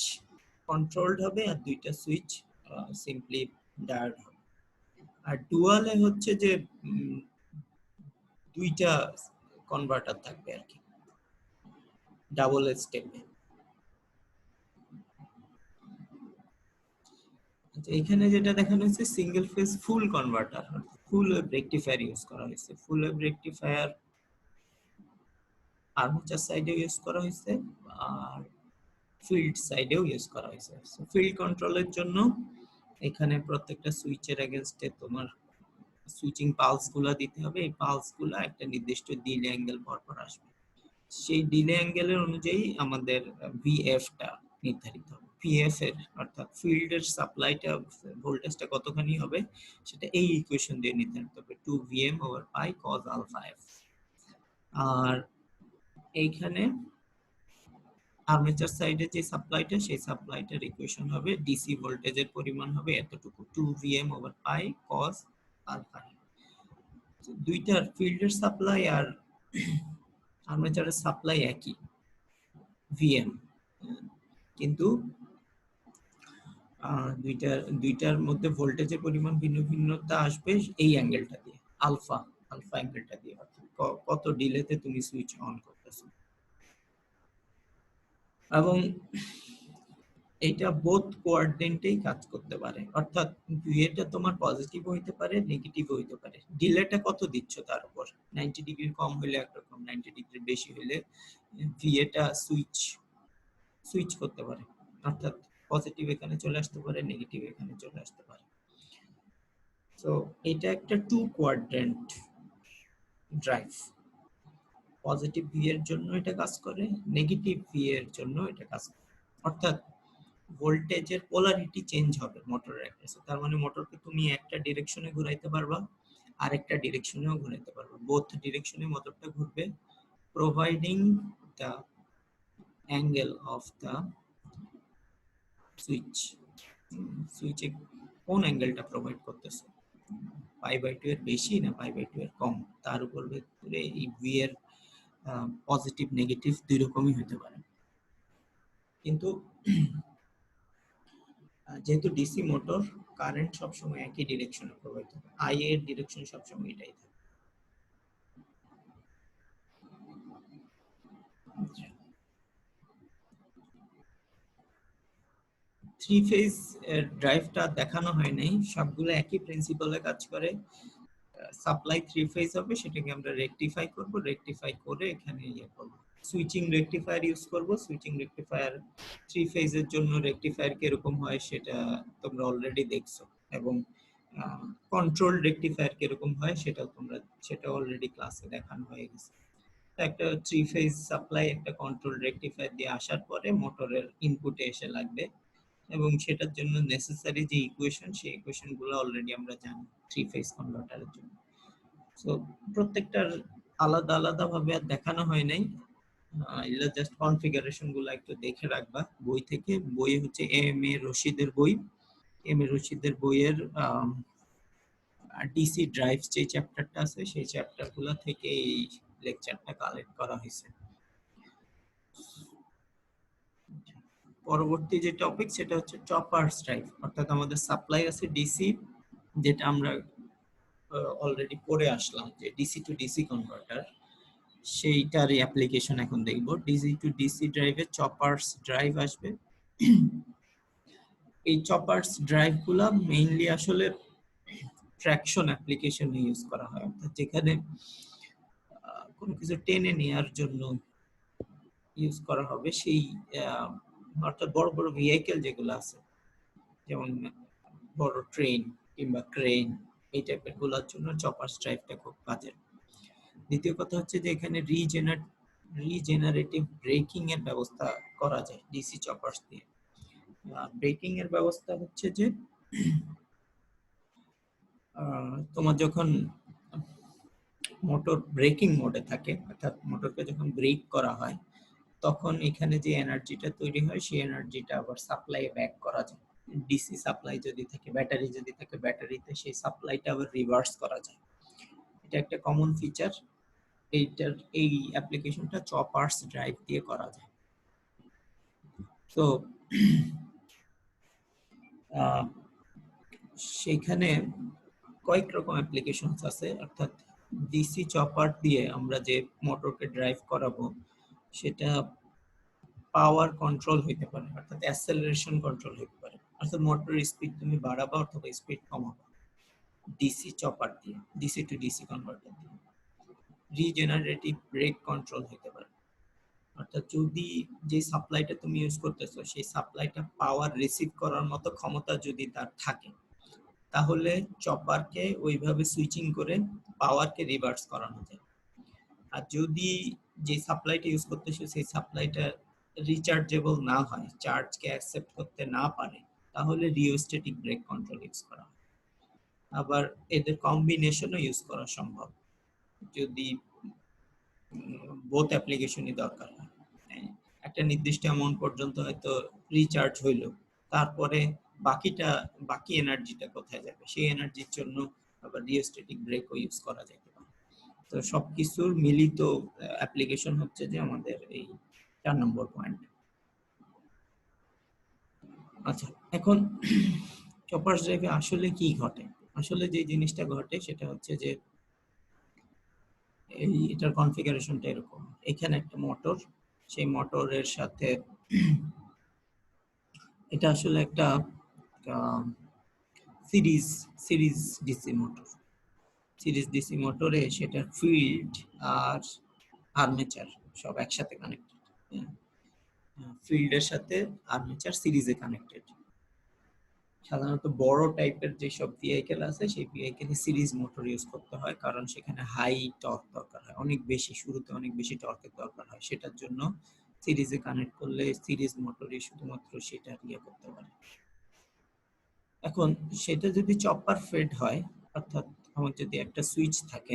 কন্ট্রোলড হবে আর দুইটা সুইচ সিম্পলি ডায়োড হবে। আর ডুয়ালে হচ্ছে যে দুইটা কনভার্টার থাকবে আর কি, ডাবল স্টেপে। এখানে যেটা দেখানো হয়েছে single phase full converter, full wave rectifier use করা হয়েছে। ফুল ওয়েভ রেকটিফায়ার আর্মেচার সাইডেও ইউজ করা হয়েছে আর ফিল্ড সাইডেও ইউজ করা হয়েছে। ফিল্ড কন্ট্রোলের জন্য এখানে প্রত্যেকটা সুইচের এগেইনস্টে তোমার সুইচিং পালস গুলা দিতে হবে। এই পালস গুলা একটা নির্দিষ্ট ডিলে অ্যাঙ্গেল পরপর আসবে, সেই ডিলে অ্যাঙ্গেলের অনুযায়ী আমাদের ভিএফ টা নির্ধারিত হবে। ভিএফ এর অর্থাৎ ফিল্ডের সাপ্লাইটা ভোল্টেজটা কতখানি হবে সেটা এই ইকুয়েশন দিয়ে নির্ধারিত হবে, 2Vm/pi cos alpha f। আর এইখানে আর্মেচার সাইডে যে সাপ্লাইটা, সেই সাপ্লাইটার ইকুয়েশন হবে ডিসি ভোল্টেজের পরিমাণ হবে এতটুকু, 2Vm/pi cos alpha। দুইটার ফিল্ডের সাপ্লাই আর আর্মেচারের সাপ্লাই একই ভিএম, কিন্তু দুইটার মধ্যে ভোল্টেজের পরিমাণ ভিন্ন ভিন্নতা আসবে এই অ্যাঙ্গেলটা দিয়ে, আলফা অ্যাঙ্গেলটা দিয়ে, কত ডিলেতে তুমি সুইচ অন করতেছো। এবং এইটা বোথ কোয়াড্রেন্টেই কাজ করতে পারে, অর্থাৎ ভিএটা তোমার পজিটিভ হইতে পারে নেগেটিভ হইতে পারে। ডিলেটা কত দিচ্ছ তার উপর। 90 ডিগ্রি কম হইলে একরকম, 90 ডিগ্রি বেশি হইলে ভিএটা সুইচ সুইচ করতে পারে, অর্থাৎ পজিটিভ এখানে চলে আসতে পারে, নেগেটিভ এখানে চলে আসতে পারে। তো এটা একটা two quadrant drive. Positive V এর জন্য এটা কাজ করে, নেগেটিভ ভি এর জন্য এটা কাজ করে, অর্থাৎ ভোল্টেজের পোলারিটি চেঞ্জ হবে মোটরের কাছে। তার মানে মোটরকে তুমি একটা ডিরেকশনে ঘুরাইতে পারবা, আরেকটা ডিরেকশনেও ঘুরাইতে পারবা, বোথ ডিরেকশনে মোটরটা ঘুরবে, providing the angle of the switch. সুইচে কোন অ্যাঙ্গেলটা প্রোভাইড করতেছে, π/2 এর বেশি না π/2 এর কম, তার উপর ভিত্তি করে এই ভি এর পজিটিভ নেগেটিভ দুই রকমই হতে পারে। কিন্তু যেহেতু ডিসি মোটর, কারেন্ট সবসময় একই ডিরেকশনে প্রবাহিত হবে, আই এর ডিরেকশন সবসময় এটাই থাকে। থ্রি ফেজ ড্রাইভটা দেখানো হয় নাই, সবগুলো একই প্রিন্সিপালে কাজ করে। সাপ্লাই থ্রি ফেজ হবে, সেটাকে আমরা রেকটিফাই করব, রেকটিফাই করে এখানে ইয়ে করব, সুইচিং রেকটিফায়ার ইউজ করব। সুইচিং রেকটিফায়ার থ্রি ফেজের জন্য রেকটিফায়ার কিরকম হয় সেটা তোমরা অলরেডি দেখছো, এবং কন্ট্রোল রেকটিফায়ার কিরকম হয় সেটা অলরেডি ক্লাসে দেখানো হয়ে গেছে। একটা থ্রি ফেজ সাপ্লাই একটা কন্ট্রোল রেকটিফায়ার দিয়ে আসার পরে মোটরের ইনপুটে এসে লাগবে, এবং সেটার জন্য নেসেসারি যে ইকুয়েশন, সেই ইকুয়েশন গুলো অলরেডি আমরা জানি থ্রি ফেজ কনভার্টারের জন্য। সো প্রত্যেকটার আলাদা আলাদা ভাবে আর দেখানো হয় নাই, এগুলো জাস্ট কনফিগারেশন গুলো একটু দেখে রাখবা বই থেকে। বই হচ্ছে এম এ রশিদের বই, এম এ রশিদের বইয়ের ডিসি ড্রাইভ যে চ্যাপ্টারটা আছে, সেই চ্যাপ্টার গুলো থেকে এই লেকচারটা কালেক্ট করা হয়েছে। পরবর্তী যে টপিক সেটা হচ্ছে চপার্স ড্রাইভ, অর্থাৎ আমাদের সাপ্লাই আছে ডিসি, যেটা আমরা অলরেডি পড়ে আসলাম, যে ডিসি টু ডিসি কনভার্টার, সেইটারই অ্যাপ্লিকেশন এখন দেখব। ডিসি টু ডিসি ড্রাইভে চপার্স ড্রাইভ আসবে। এই চপার্স ড্রাইভগুলো মেইনলি আসলে ট্র্যাকশন অ্যাপ্লিকেশনে ইউজ করা হয়, অর্থাৎ যেখানে কোনো কিছু টেনে নেওয়ার জন্য ইউজ করা হবে, সেই অর্থাৎ বড় বড় ভেহিকেল যেগুলো আছে, যেমন বড় ট্রেন কিংবা ক্রেন, এই টাইপের গুলোর জন্য চপার্স ড্রাইভটা খুব কাজের। দ্বিতীয় কথা হচ্ছে যে এখানে রিজেনারেটিভ ব্রেকিং এর ব্যবস্থা করা যায় ডিসি চপার্স দিয়ে। ব্রেকিং এর ব্যবস্থা হচ্ছে যে তোমার যখন মোটর ব্রেকিং মোডে থাকে, অর্থাৎ মোটরকে যখন ব্রেক করা হয়, তখন এখানে যে এনার্জিটা তৈরি হয় সেই এনার্জিটা আবার সাপ্লাইয়ে ব্যাক করা যায়। ডিসি সাপ্লাই যদি থাকে, ব্যাটারি যদি থাকে, ব্যাটারিতে সেই সাপ্লাইটা আবার রিভার্স করা যায়। এটা একটা কমন ফিচার, এইটার এই অ্যাপ্লিকেশনটা চপার্স ড্রাইভ দিয়ে করা যায়। তো সেখানে কয়েক রকম অ্যাপ্লিকেশনস আছে, অর্থাৎ ডিসি চপার দিয়ে আমরা যে মোটরকে ড্রাইভ করাবো সেটা পাওয়ার কন্ট্রোল হইতে পারে, অর্থাৎ অ্যাসেলারেশন কন্ট্রোল হইতে পারে, অর্থাৎ মোটরের স্পিড তুমি বাড়াবা অথবা স্পিড কমাবা ডিসি চপার দিয়ে, ডিসি টু ডিসি কনভার্টার দিয়ে। রিজেনারেটিভ ব্রেক কন্ট্রোল হইতে পারে, অর্থাৎ যদি যে সাপ্লাইটা তুমি ইউজ করতেছো সেই সাপ্লাইটা পাওয়ার রিসিভ করার মতো ক্ষমতা যদি তার থাকে, তাহলে চপারকে ওইভাবে সুইচিং করে পাওয়ারকে রিভার্স করানো যায়। আর যদি যে সাপ্লাইটা ইউজ করতেছো সেই সাপ্লাইটা রিচার্জেবল না হয়, চার্জকে অ্যাকসেপ্ট করতে না পারে, তাহলে রিওস্ট্যাটিক ব্রেক কন্ট্রোল ইউজ করা হয়। আবার এদের কম্বিনেশনও ইউজ করা সম্ভব যদি বোথ অ্যাপ্লিকেশনই দরকার হয়। একটা নির্দিষ্ট অ্যামাউন্ট পর্যন্ত হয়তো রিচার্জ হইলো, তারপরে বাকি এনার্জিটা কোথায় যাবে, সেই এনার্জির জন্য আবার রিওস্ট্যাটিক ব্রেকও ইউজ করা যেতে পারে। তো সবকিছুর মিলিত অ্যাপ্লিকেশন হচ্ছে যে আমাদের এই 4 নম্বর পয়েন্ট। আচ্ছা, এখন চপার্স ড্রাইভে আসলে কি ঘটে? আসলে যে জিনিসটা ঘটে সেটা হচ্ছে যে এটার কনফিগারেশনটা এরকম। এখানে একটা মোটর, সেই মোটরের সাথে এটা আসলে একটা series series DC motor. Series DC মোটরে সেটার ফিল্ড আর আর্মেচার সব একসাথে কানেক্টেড। ফিল্ডের সাথে আর্মেচার সিরিজে কানেক্টেড। সাধারণত বড় টাইপের যেসব ভেহিকেল আছে সেই ভেহিকেলে সিরিজ মোটর ইউজ করতে হয়, কারণ সেখানে হাই টর্ক দরকার হয়, অনেক বেশি, শুরুতে অনেক বেশি টর্কের দরকার হয়। সেটার জন্য সিরিজে কানেক্ট করলে সিরিজ মোটরই শুধুমাত্র সেটা ইয়ে করতে পারে। এখন সেটা যদি চপার ফেড হয়, অর্থাৎ আমার যদি একটা সুইচ থাকে,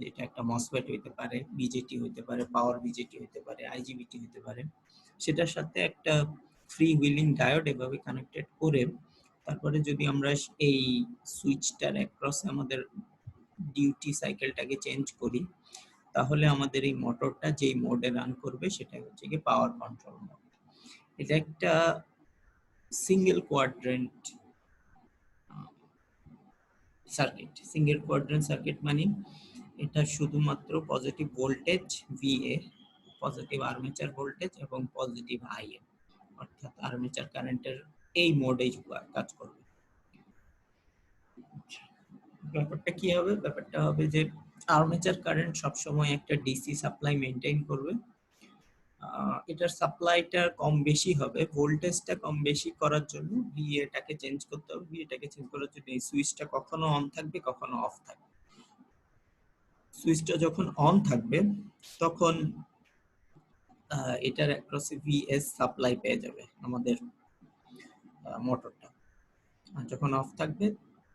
যেটা একটা মসফেট হইতে পারে, বিজেটি হইতে পারে, পাওয়ার বিজেটি হইতে পারে, আইজিবিটি হইতে পারে, সেটার সাথে একটা ফ্রি হুইলিং ডায়োড এভাবে কানেক্টেড করে তারপরে যদি আমরা এই সুইচটার অ্যাক্রসে আমাদের ডিউটি সাইকেলটাকে চেঞ্জ করি, তাহলে আমাদের এই মোটরটা যেই মোডে রান করবে সেটা হচ্ছে কি পাওয়ার কন্ট্রোল মোড। এটা একটা single quadrant circuit. Single quadrant circuit মানে এটা শুধুমাত্র positive voltage VA, positive armature voltage এবং পজিটিভ আইএ, অর্থাৎ আর্মেচার কারেন্টের এই মোডেই কাজ করবে। ব্যাপারটা কি হবে? ব্যাপারটা হবে যে আর্মেচার কারেন্ট সবসময় একটা ডিসি সাপ্লাই মেনটেন করবে। এটার সাপ্লাইটা কম বেশি হবে, ভোল্টেজটা কম বেশি করার জন্য ভিএটাকে চেঞ্জ করতে হবে। ভিএটাকে চেঞ্জ করার জন্য এই সুইচটা কখনো অন থাকবে, কখনো অফ থাকবে। সুইচটা যখন অন থাকবে তখন এটার অ্যাক্রসে ভিএস সাপ্লাই পেয়ে যাবে আমাদের মোটরটা। আর যখন অফ থাকবে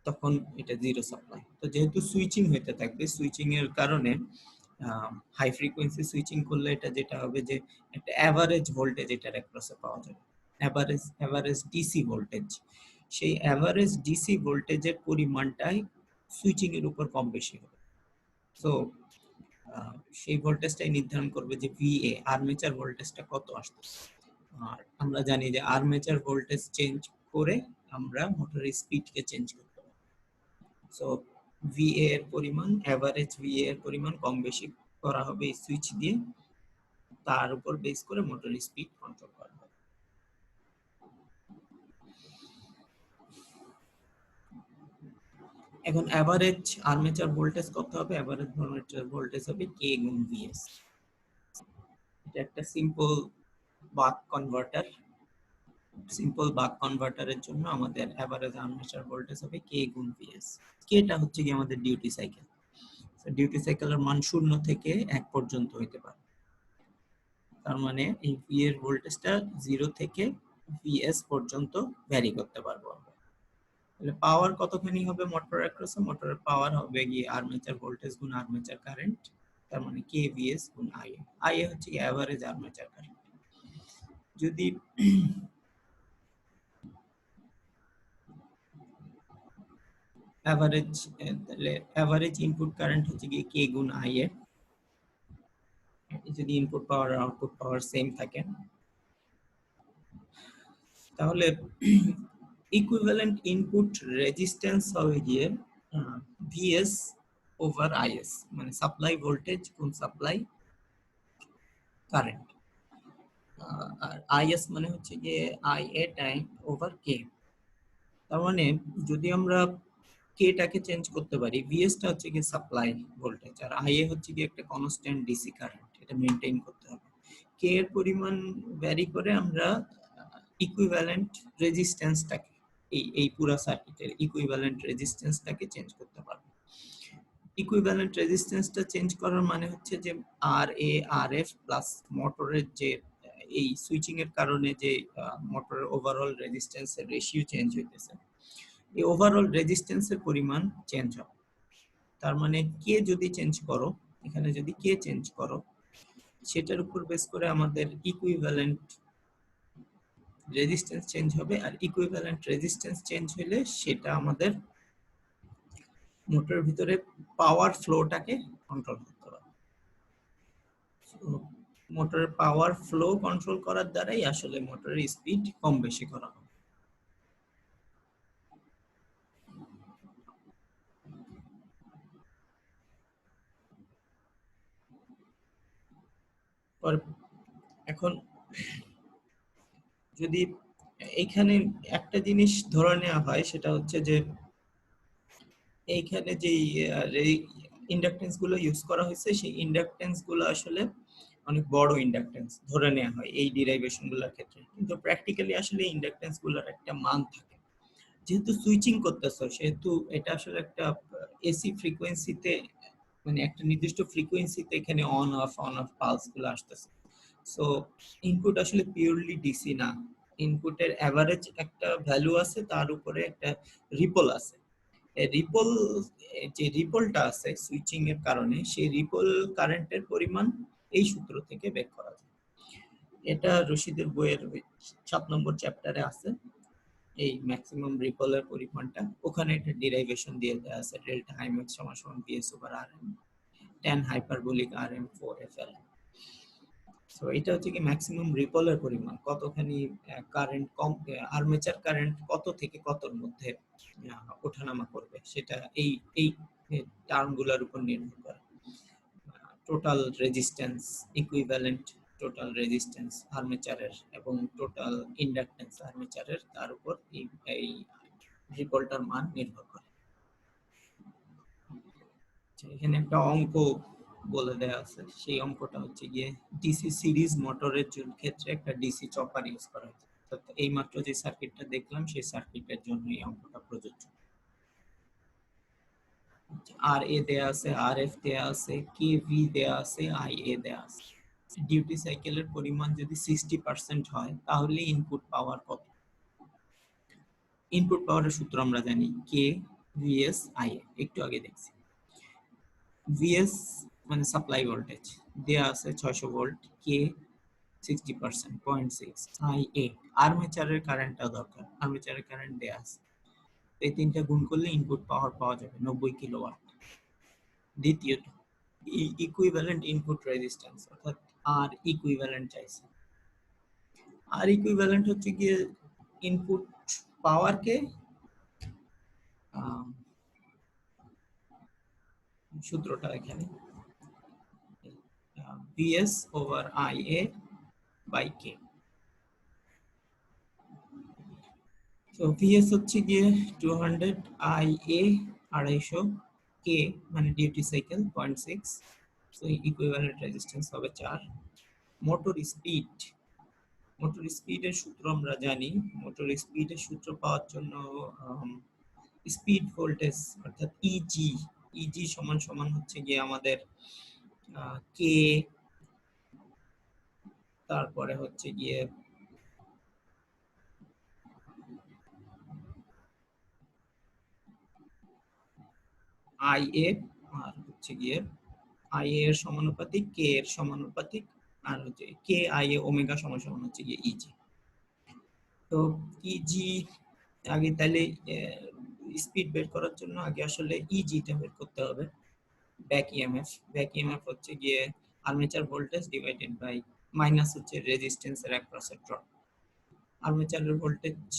তখন এটা জিরো সাপ্লাই। তো যেহেতু সুইচিং হতে থাকবে, সুইচিং এর কারণে হাই ফ্রিকোয়েন্সি সুইচিং করলে এটা যেটা হবে যে একটা অ্যাভারেজ ভোল্টেজ এটার অ্যাক্রসে পাওয়া যাবে, অ্যাভারেজ ডিসি ভোল্টেজ। সেই অ্যাভারেজ ডিসি ভোল্টেজের পরিমাণটাই সুইচিং এর উপর কম বেশি হবে। সো সেই ভোল্টেজটাই নির্ধারণ করবে যে ভিএ আর্মেচার ভোল্টেজটা কত আসতেছে। আর আমরা জানি যে আর্মেচার ভোল্টেজ চেঞ্জ করে আমরা মোটরের স্পিডকে চেঞ্জ করতে পারি। সো ভিএ এর পরিমাণ, এভারেজ ভিএ এর পরিমাণ কম বেশি করা হবে এই সুইচ দিয়ে, তার উপর বেস করে মোটরের স্পিড কন্ট্রোল করা হবে। এখন এভারেজ আর্মেচার ভোল্টেজ কত হবে? এভারেজ আর্মেচার ভোল্টেজ হবে কে গুণ ভিএস। এটা একটা সিম্পল বাক কনভার্টার। সিম্পল বাক কনভার্টারের জন্য আমাদের এভারেজ আর্মেচার ভোল্টেজ হবে কে গুণ ভিএস। কেটা হচ্ছে কি আমাদের ডিউটি সাইকেল। ডিউটি সাইকেলের মান 0 থেকে 1 পর্যন্ত হইতে পারে। তার মানে এই ভি এর ভোল্টেজটা 0 থেকে ভিএস পর্যন্ত ভ্যারি করতে পারবো আমরা। তাহলে পাওয়ার কতখানি হবে মোটরের অ্যাক্রসে? মোটরের পাওয়ার হবে গিয়ে আর্মেচার ভোল্টেজ গুণ আর্মেচার কারেন্ট, তার মানে কে ভিএস গুণ আইএ। আইএ হচ্ছে কি এভারেজ আর্মেচার কারেন্ট। যদি এভারেজ, তাহলে এভারেজ ইনপুট কারেন্ট হচ্ছে গিয়ে কে গুণ আইএ। যদি ইনপুট পাওয়ার আর আউটপুট পাওয়ার সেম থাকে তাহলে ইকুইভ্যালেন্ট ইনপুট রেজিস্ট্যান্স হবে গিয়ে ভিএস ওভার আইএস, মানে সাপ্লাই ভোল্টেজ গুণ সাপ্লাই কারেন্ট। আর আইএস মানে হচ্ছে গিয়ে আইএ টাইম ওভার কে। তার মানে যদি আমরা কেটাকে চেঞ্জ করতে পারি, ভিএসটা হচ্ছে গিয়ে সাপ্লাই ভোল্টেজ আর আইএ হচ্ছে গিয়ে একটা কনস্ট্যান্ট ডিসি কারেন্ট, এটা মেনটেন করতে হবে। কে এর পরিমাণ ভ্যারি করে আমরা ইকুইভ্যালেন্ট রেজিস্ট্যান্সটাকে, এই পুরো সার্কিটের ইকুইভ্যালেন্ট রেজিস্ট্যান্সটাকে চেঞ্জ করতে পারবো। ইকুইভ্যালেন্ট রেজিস্ট্যান্সটা চেঞ্জ করার মানে হচ্ছে যে আর এ আর এফ প্লাস মোটরের যে এই সুইচিং এর কারণে যে মোটরের ওভারঅল রেজিস্ট্যান্সের রেশিও চেঞ্জ হইতেছে, এই ওভারঅল রেজিস্ট্যান্সের পরিমাণ চেঞ্জ হবে। তার মানে কে যদি চেঞ্জ করো, এখানে যদি কে চেঞ্জ করো, সেটার উপর বেস করে আমাদের ইকুইভ্যালেন্ট রেজিস্ট্যান্স চেঞ্জ হবে। আর ইকুইভ্যালেন্ট রেজিস্ট্যান্স চেঞ্জ হলে সেটা আমাদের মোটরের ভিতরে পাওয়ার ফ্লোটাকে কন্ট্রোল করতে পারে। মোটরের পাওয়ার ফ্লো কন্ট্রোল করার দ্বারাই আসলে মোটরের স্পিড কম বেশি করা হয়। এখন যদি এইখানে একটা জিনিস ধরে নেওয়া হয়, সেটা হচ্ছে যে এইখানে যে ইন্ডাকটেন্স গুলো ইউজ করা হয়েছে, সেই ইন্ডাকটেন্স গুলো আসলে অনেক বড় ইন্ডাকটেন্স ধরে নেওয়া হয় এই ডিরাইভেশন গুলোর ক্ষেত্রে, কিন্তু প্র্যাকটিক্যালি আসলে ইন্ডাকটেন্স গুলোর একটা মান থাকে। যেহেতু সুইচিং করতেছো, সেহেতু এটা আসলে একটা এসি ফ্রিকোয়েন্সিতে, মানে একটা নির্দিষ্ট ফ্রিকোয়েন্সিতে এখানে অন অফ পালস গুলো আসতেছে। সো ইনপুট আসলে পিওরলি ডিসি না, ইনপুটের এভারেজ একটা ভ্যালু আছে, তার উপরে একটা রিপল আছে। রিপল, যে রিপলটা আছে সুইচিং এর কারণে, সেই রিপল কারেন্টের পরিমাণ এই সূত্র থেকে বের করা যায়। এটা রশিদের বইয়ের 7 নম্বর চ্যাপ্টারে আছে, এই ম্যাক্সিমাম রিপলের পরিমাণটা। ওখানে একটা ডিরাইভেশন দিয়ে দেওয়া আছে, ডেল্টা আইম্যাক্স সমান সমান BS over RM tan hyperbolic RM 4 FL. So এটা হচ্ছে কি ম্যাক্সিমাম রিপলের পরিমাণ, কতখানি কারেন্ট কম, আর্মেচার কারেন্ট কত থেকে কতর মধ্যে ওঠানামা করবে, সেটা এই এই টার্মগুলোর উপর নির্ভর করে। Total resistance, equivalent total resistance আর্মেচারের এবং টোটাল ইন্ডাকটেন্স আর্মেচারের, তার উপর এই রিপলটার মান নির্ভর করে। এখানে একটা অঙ্ক বলে দেয়া আছে, সেই অঙ্কটা হচ্ছে গিয়ে ডিসি সিরিজ মোটরের ক্ষেত্রে একটা ডিসি চপার ইউজ করা হয়েছে। এই মাত্র যে সার্কিটটা দেখলাম, সেই সার্কিটের জন্য এই অঙ্কটা প্রযোজ্য। আর এ দেয়া আছে, আর এফ দেয়া আছে, কে ভি দেয়া আছে, আই এ দেয়া আছে। ডিউটি সাইকেলের পরিমাণ যদি 60% হয়, তাহলে ইনপুট পাওয়ার কত? ইনপুট পাওয়ারের সূত্র আমরা জানি, কে ভিএস আই এ, একটু আগে দেখছি। ভিএস মানে সাপ্লাই ভোল্টেজ দেয়া আছে 600 ভোল্ট, কে 60%, 0.6, আই এ আর্মেচারের কারেন্টটা দরকার, আর্মেচারের কারেন্ট দেয়া আছে। এই তিনটা গুণ করলে ইনপুট পাওয়ার পাওয়া যাবে 90 কিলোওয়াট। দ্বিতীয়ত ইকুইভ্যালেন্ট ইনপুট রেজিস্ট্যান্স, অর্থাৎ আর ইকুইভ্যালেন্ট চাইছে। আর ইকুইভ্যালেন্ট হচ্ছে গিয়ে ইনপুট পাওয়ারকে সূত্রটা এখানে Vs over Ia by K। তো Vs হচ্ছে গিয়ে 200, Ia 250, K মানে duty cycle 0.6, so equivalent resistance হবে 4। মোটর স্পিড, মোটর স্পিডের সূত্র আমরা জানি। মোটর স্পিডের সূত্র পাওয়ার জন্য স্পিড ভোল্টেজ অর্থাৎ ইজি, ইজি সমান সমান হচ্ছে গিয়ে আমাদের কে, তারপরে হচ্ছে গিয়ে আই এ, আর হচ্ছে গিয়ে আই এর সমানুপাতিক কে এর সমানুপাতিক, আর হচ্ছে কে আই এ ওমেগা সমান সমান হচ্ছে গিয়ে ইজি। তো ইজি আগে, তাহলে স্পিড বের করার জন্য আগে আসলে ইজিটা বের করতে হবে। ব্যাক ইএমএফ, ব্যাক ইএমএফ হচ্ছে গিয়ে armature voltage divided by minus হচ্ছে রেজিস্ট্যান্সের অ্যাক্রসের ড্রপ। আর্মেচারের ভোল্টেজ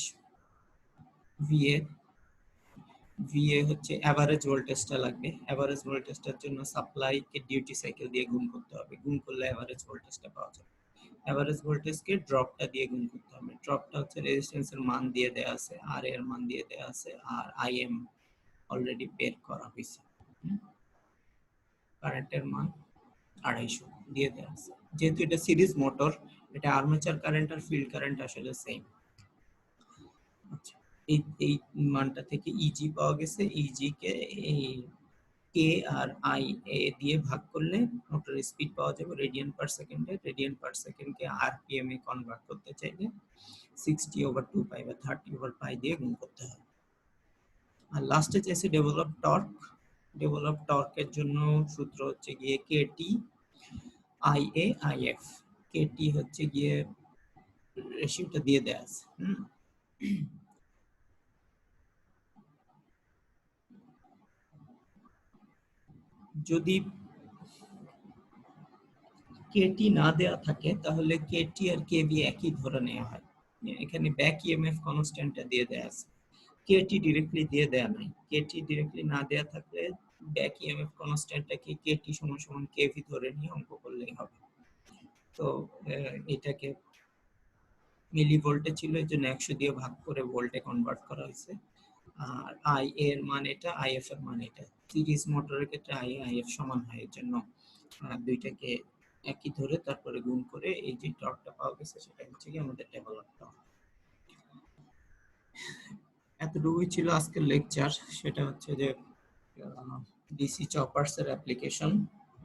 ভিএ, ভিএ হচ্ছে এভারেজ ভোল্টেজটা লাগবে। এভারেজ ভোল্টেজটার জন্য সাপ্লাই কে ডিউটি সাইকেল দিয়ে গুণ করতে হবে, গুণ করলে এভারেজ ভোল্টেজটা পাওয়া যাবে। এভারেজ ভোল্টেজকে ড্রপটা দিয়ে গুণ করতে হবে, ড্রপটা হচ্ছে রেজিস্ট্যান্সের মান দিয়ে দেয়া আছে, আর এর মান দিয়ে দেয়া আছে, আর আইএম অলরেডি বের করা হয়েছে। কারেন্টের মান 250 দিয়ে দেয়া আছে। যেহেতু এটা সিরিজ মোটর, এটা আর্মেচার কারেন্ট আর ফিল্ড কারেন্ট আসলে সেম। আচ্ছা, এই মানটা থেকে ইজি পাওয়া গেছে, ইজি কে এই কে আর আই এ দিয়ে ভাগ করলে মোটর স্পিড পাওয়া যাবে রেডিয়ান পার সেকেন্ডে। রেডিয়ান পার সেকেন্ডকে আরপিএম এ কনভার্ট করতে চাইলে 60/2 পাই বা 30/পাই দিয়ে গুণ করতে হবে। আর লাস্টে চাইছে ডেভেলপ টর্ক। ডেভেলপ টর্কের জন্য সূত্র হচ্ছে গিয়ে KT I A I F. KT হচ্ছে গিয়ে রেশিওটা দিয়ে দেয়া আছে। যদি কেটি না দেয়া থাকে, তাহলে কেটি আর কেভি একই ধরে নেওয়া হয়। এখানে ব্যাক ইএমএফ কনস্ট্যান্টটা দিয়ে দেয়া আছে, কেটি ডিরেক্টলি দিয়ে দেয়া নাই। কেটি ডিরেক্টলি না দেয়া থাকলে ব্যাক ইএমএফ কনস্ট্যান্টটাকে কেটি সমান সমান কেভি ধরে নিয়ে অঙ্ক করলেই হবে। তো এটাকে মিলি ভোল্টে ছিল, এই জন্য 100 দিয়ে ভাগ করে ভোল্টে কনভার্ট করা হয়েছে। আর আই এর মান এটা, আইএফ এর মান এটা। সিরিজ মোটরের ক্ষেত্রে আই আইএফ সমান হয়, এর জন্য দুইটাকে একই ধরে তারপরে গুণ করে এই যে টর্কটা পাওয়া গেছে সেটা হচ্ছে কি আমাদের ডেভেলপ টর্ক। এতটুকুই ছিল আজকের লেকচার। সেটা হচ্ছে যে ডিসি চপারস এর অ্যাপ্লিকেশন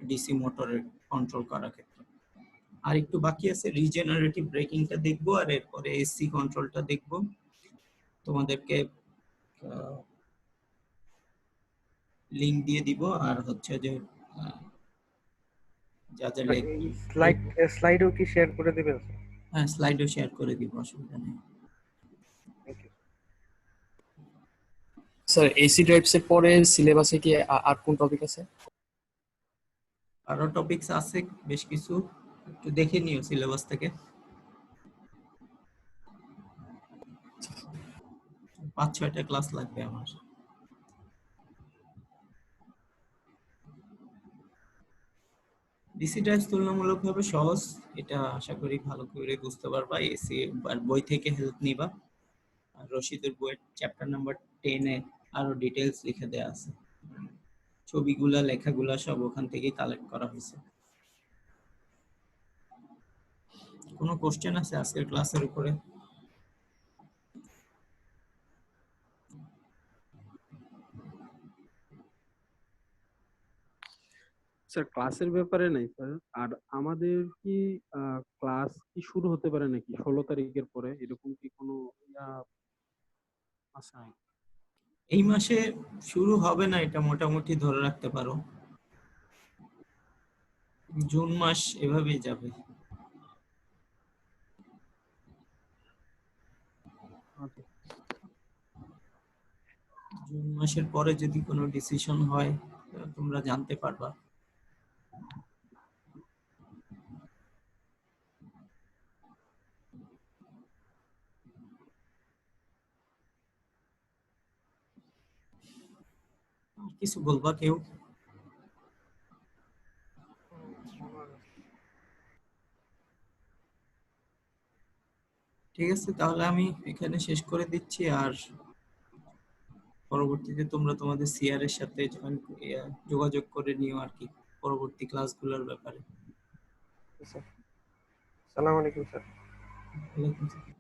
ডিসি মোটরের কন্ট্রোল করার ক্ষেত্রে। আর একটু বাকি আছে, রিজেনারেটিভ ব্রেকিংটা দেখবো, আর এরপরে এসি কন্ট্রোলটা দেখবো। তোমাদেরকে লিংক দিয়ে দিব, আর হচ্ছে যে যা যা এই স্লাইডও কি শেয়ার করে দেবেন? হ্যাঁ, স্লাইডও শেয়ার করে দিব, অসুবিধা নেই। Thank you. Sir AC drives এর পরে সিলেবাসে কি আর কোন টপিক আছে? আরো টপিকস আছে বেশ কিছু, একটু দেখে নিও সিলেবাস থেকে। 5-6টা ক্লাস লাগবে আমার। ডিসি ড্রাইভ তুলনামূলকভাবে সহজ, এটা আশা করি ভালো করে বুঝতে পারবা। এসি আর বই থেকে হেল্প নিবা। আর রশিদের বইয়ের চ্যাপ্টার নাম্বার 10 এ আরো ডিটেইলস লিখে দেয়া আছে, ছবিগুলা লেখাগুলা সব ওখান থেকেই কালেক্ট করা হয়েছে। কোনো কোশ্চেন আছে আজকের ক্লাসের উপরে? স্যার ক্লাসের ব্যাপারে নাই স্যার, আর আমাদের কি ক্লাস কি শুরু হতে পারে নাকি 16 তারিখের পরে, এরকম কি কোনো আছে? এই মাসে শুরু হবে না, এটা মোটামুটি ধরে রাখতে পারো। জুন মাস এভাবেই যাবে। জুন মাসের পরে যদি কোনো ডিসিশন হয় তোমরা জানতে পারবা। আর কিছু বলবা কেউ? ঠিক আছে, তাহলে আমি এখানে শেষ করে দিচ্ছি। আর পরবর্তীতে তোমরা তোমাদের সিআর এর সাথে যোগাযোগ করে নিও আর কি, পরবর্তী ক্লাসগুলোর ব্যাপারে। স্যার আসসালামু আলাইকুম স্যার। ওয়ালাইকুম আসসালাম।